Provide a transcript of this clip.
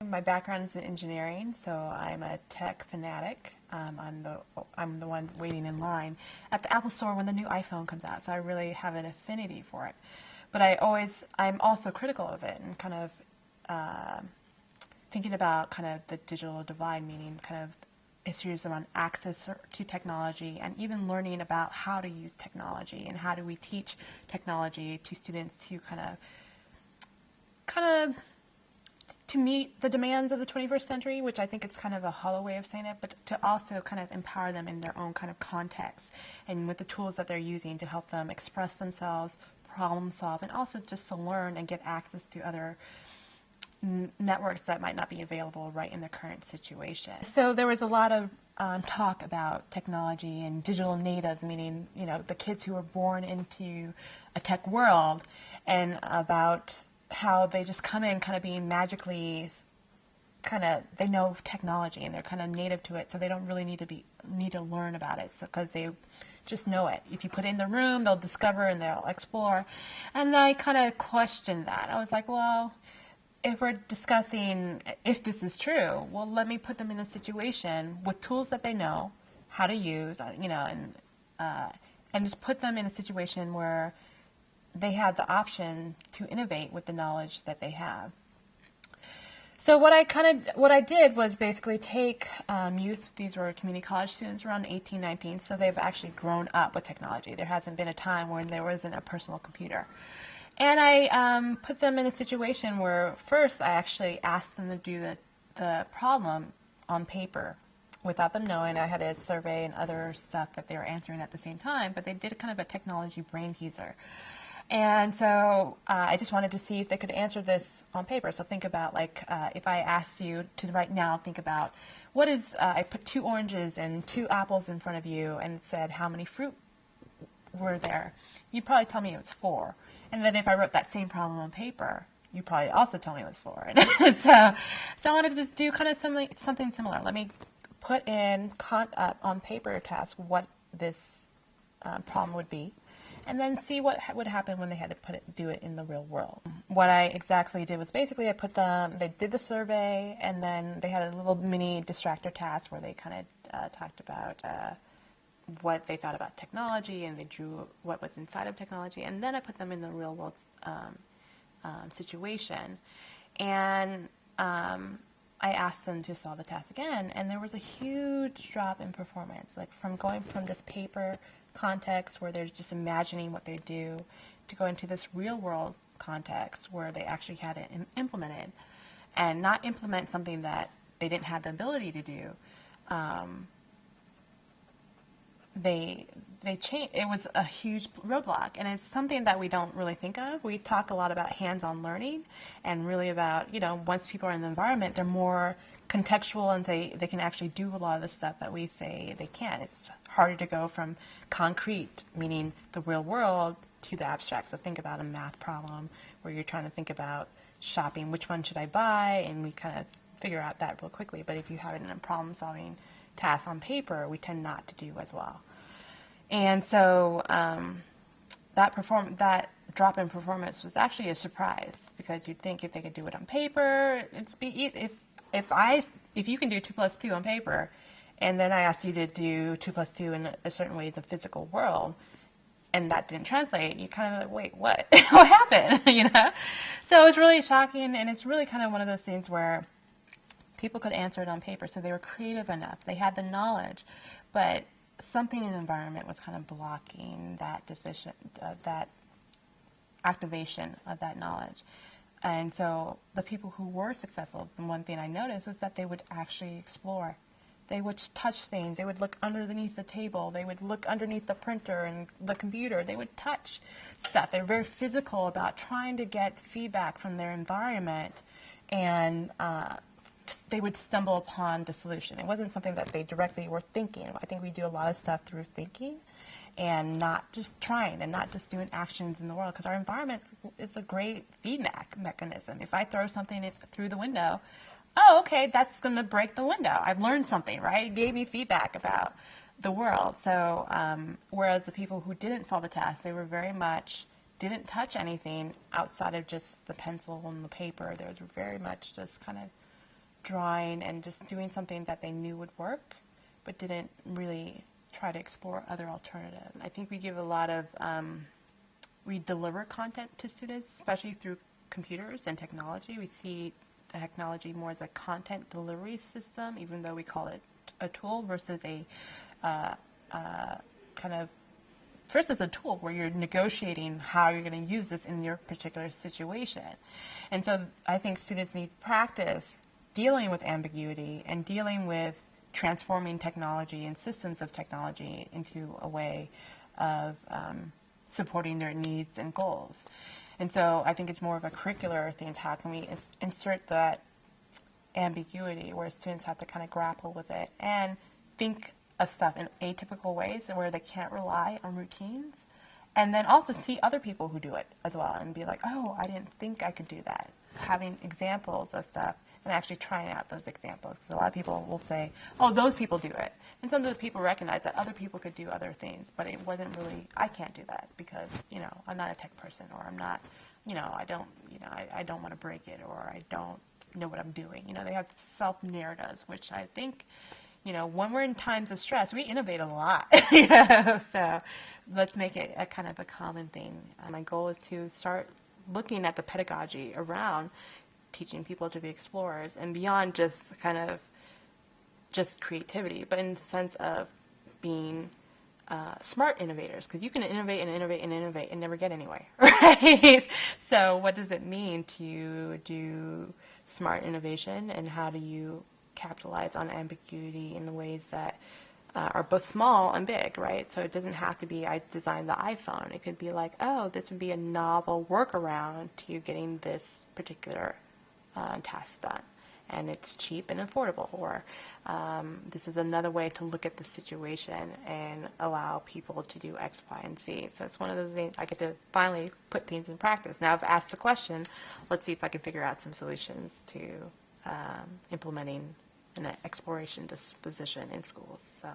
My background is in engineering, so I'm a tech fanatic. I'm the one waiting in line at the Apple Store when the new iPhone comes out, so I really have an affinity for it. But I'm also critical of it and kind of thinking about kind of the digital divide, meaning kind of issues around access to technology and even learning about how to use technology and how do we teach technology to students to kind of to meet the demands of the 21st century, which I think is kind of a hollow way of saying it, but to also kind of empower them in their own kind of context and with the tools that they're using to help them express themselves, problem solve, and also just to learn and get access to other networks that might not be available right in their current situation. So there was a lot of talk about technology and digital natives, meaning, the kids who were born into a tech world, and about how they just come in kind of being magically they know technology and they're kind of native to it, so they don't really need to learn about it because they just know it. If you put it in the room, they'll discover and they'll explore. And I kind of questioned that. I was like, well, if we're discussing if this is true, well, let me put them in a situation with tools that they know how to use, and just put them in a situation where they have the option to innovate with the knowledge that they have. So what I did was basically take youth. These were community college students around 18, 19, so they've actually grown up with technology. There hasn't been a time when there wasn't a personal computer. And I put them in a situation where first I actually asked them to do the problem on paper without them knowing. I had a survey and other stuff that they were answering at the same time, but they did kind of a technology brain teaser. And so I just wanted to see if they could answer this on paper. So think about if I asked you to right now think about what is, I put 2 oranges and 2 apples in front of you and said how many fruit were there. You'd probably tell me it was 4. And then if I wrote that same problem on paper, you probably also tell me it was 4. so I wanted to do kind of something similar. Let me put in on paper task what this problem would be, and then see what would happen when they had to do it in the real world. What I exactly did was basically they did the survey, and then they had a little mini distractor task where they kind of talked about what they thought about technology, and they drew what was inside of technology, and then I put them in the real world situation, and I asked them to solve the task again, and there was a huge drop in performance, from going from this paper context where they're just imagining what they do to go into this real world context where they actually had it implemented, and not implement something that they didn't have the ability to do. They changed. It was a huge roadblock, and it's something that we don't really think of. We talk a lot about hands-on learning, and really about, once people are in the environment, they're more contextual, and they can actually do a lot of the stuff that we say they can. It's harder to go from concrete, meaning the real world, to the abstract. So think about a math problem where you're trying to think about shopping, which one should I buy, and we kind of figure out that real quickly. But if you have it in a problem-solving task on paper, we tend not to do as well. And so that drop in performance was actually a surprise, because you'd think if they could do it on paper, if you can do 2 plus 2 on paper, and then I asked you to do 2 plus 2 in a certain way in the physical world, and that didn't translate, you kind of like, wait, what? What happened? So it's really shocking, and it's really kind of one of those things where people could answer it on paper, so they were creative enough. They had the knowledge, but something in the environment was kind of blocking that decision, that activation of that knowledge. And so the people who were successful, the one thing I noticed was that they would actually explore. They would touch things. They would look underneath the table. They would look underneath the printer and the computer. They would touch stuff. They're very physical about trying to get feedback from their environment, and they would stumble upon the solution. It wasn't something that they directly were thinking. I think we do a lot of stuff through thinking and not just trying and not just doing actions in the world, because our environment is a great feedback mechanism. If I throw something through the window, oh, okay, that's going to break the window. I've learned something, right? It gave me feedback about the world. So whereas the people who didn't solve the task, they were very much didn't touch anything outside of just the pencil and the paper. There was very much just kind of drawing and just doing something that they knew would work, but didn't really try to explore other alternatives. I think we give a lot of, we deliver content to students, especially through computers and technology. We see technology more as a content delivery system, even though we call it a tool, versus a kind of, first as a tool where you're negotiating how you're going to use this in your particular situation. And so I think students need practice dealing with ambiguity and dealing with transforming technology and systems of technology into a way of supporting their needs and goals. And so I think it's more of a curricular thing. How can we insert that ambiguity where students have to kind of grapple with it and think of stuff in atypical ways where they can't rely on routines, and then also see other people who do it as well and be like, oh, I didn't think I could do that. Having examples of stuff and actually trying out those examples. Because a lot of people will say, oh, those people do it. And some of the people recognize that other people could do other things, but it wasn't really, I can't do that because, I'm not a tech person, or I'm not, I don't want to break it, or I don't know what I'm doing. They have self-narratives, which I think, when we're in times of stress, we innovate a lot. So let's make it a kind of a common thing. My goal is to start looking at the pedagogy around teaching people to be explorers and beyond just kind of just creativity, but in the sense of being smart innovators, because you can innovate and innovate and innovate and never get anywhere, right? So what does it mean to do smart innovation, and how do you capitalize on ambiguity in the ways that are both small and big, right? So it doesn't have to be, I designed the iPhone. It could be like, oh, this would be a novel workaround to getting this particular task done. And it's cheap and affordable. Or this is another way to look at the situation and allow people to do X, Y, and Z. So it's one of those things I get to finally put things in practice. Now I've asked the question, let's see if I can figure out some solutions to implementing an exploration disposition in schools. So.